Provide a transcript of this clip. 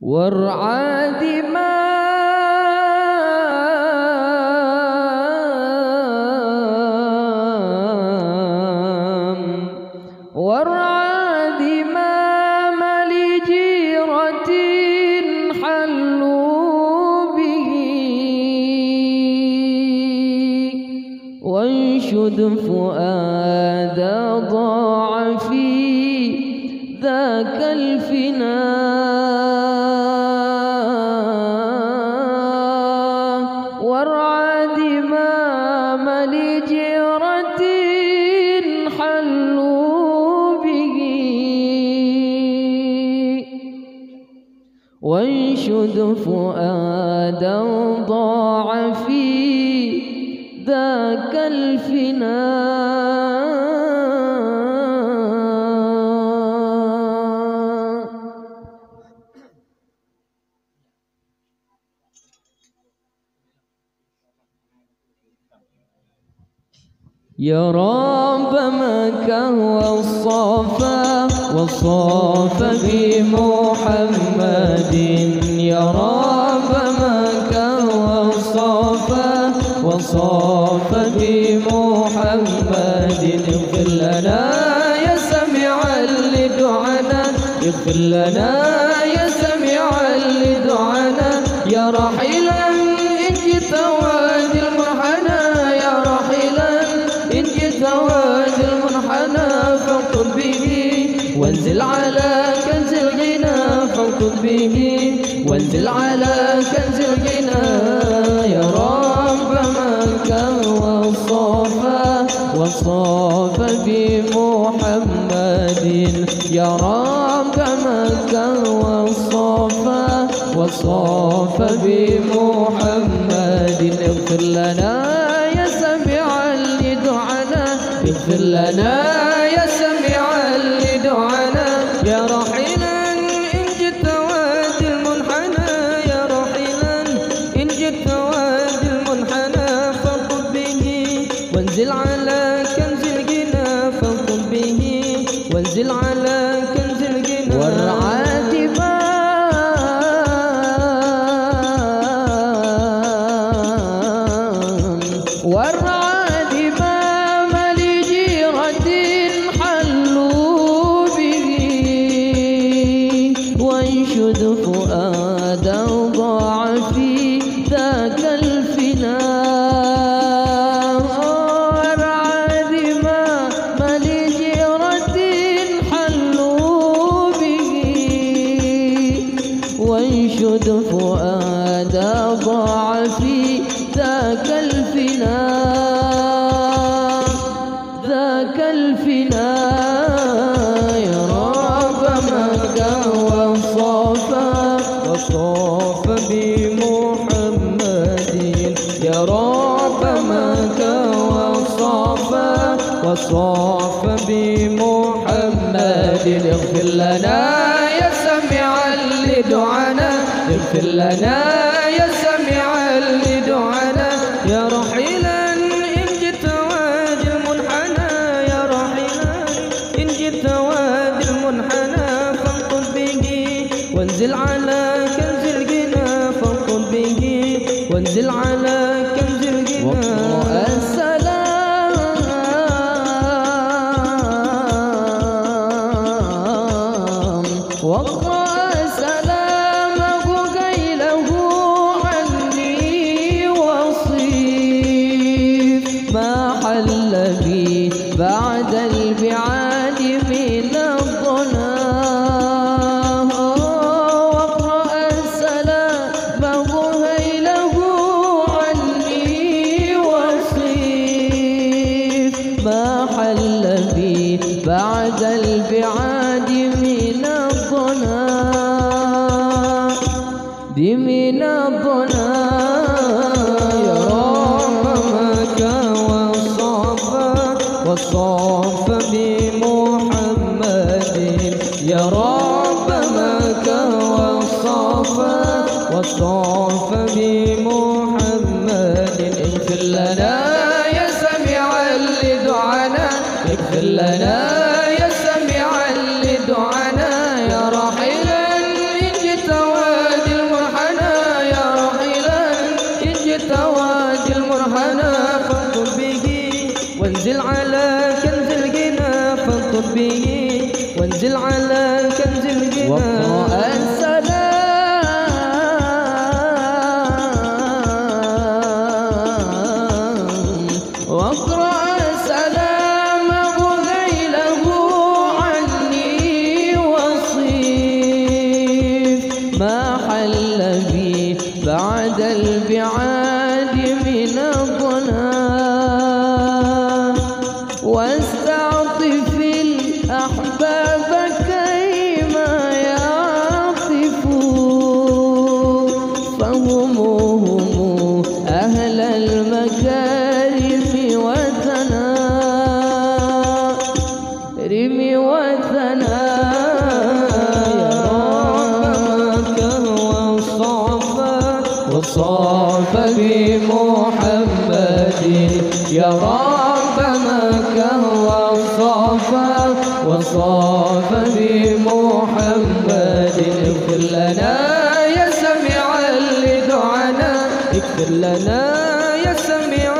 وارعى دمام لجيرة حلوا به، وانشد فؤاد ضاع في ذاك الفناء. وارعى دمام لجيرة حلوا به، وانشد فؤادا ضاع في ذاك الفناء. يا رب مكة والصفا والصفا بمحمد، يا رب مكة والصفا والصفا بمحمد. اغفر لنا يا سميعا لدعانا، اغفر لنا يا سميعا لدعانا، يا راحلا إن جئت وادي المنحنى، يا راحلا إن جئت وادي المنحنى، فانقض به وانزل على كنز الغنى، فانقض به وانزل على كنز الغنى. يا رب مكة والصفا والصفا بمحمد، يا رب مكة والصفا والصفا بمحمد. اغفر لنا يا سميعا لدعانا، اغفر لنا يا سميعا لدعانا، يا راحلا إن جئت وادي المنحنى، يا راحلا إن جئت وادي المنحنى، فانقض به وانزل على كنز الغنى، فانقض به وانزل على كنز الغنى. وارعى دمام لجيرة حلوا به، وانشد فؤادا ضاع في ذاك الفناء. وارعى دمام لجيرة حلوا به، وانشد فؤادا ضاع في ذاك الفناء، ذاك الفناء. يا رب مكة والصفا والصفا بمحمد، يا رب مكة والصفا والصفا بمحمد. اغفر لنا يا سميعا لدعانا، اغفر لنا يا سميعا لدعانا، يا راحلا إن جئت وادي المنحنى، يا راحلا إن جئت وادي المنحنى، فانقض به وانزل على كنز الغنى، فانقض به وانزل على كنز الغنى. واقرأ السلام واقرأ سلامه قيله عني وصيف، ما حل بي بعد البعاد من الظلام. واقرأ سلامه قيله عني وصيف، ما حل بي بعد البعاد من الظلام، من الظلام. يا رب مكة والصفا والصفا بمحمد، يا رب مكة والصفا والصفا بمحمد. اغفر لنا يا سميعا لدعانا، اغفر لنا يا سميعا لدعانا، يا راحلا إن جئت به وانزل على كنز الغنى واقرأ السلام واقرأ سلامه ذيله عني وصيف ما حل بي بعد البعاد من الظلام واستعطف الأحباب كيما يعطفوا فهم أهل المكارم والثناء وصاف بمحمد يا رب مكة وصاف بمحمد اغفر لنا يا سميع لدعانا اغفر لنا يا سميع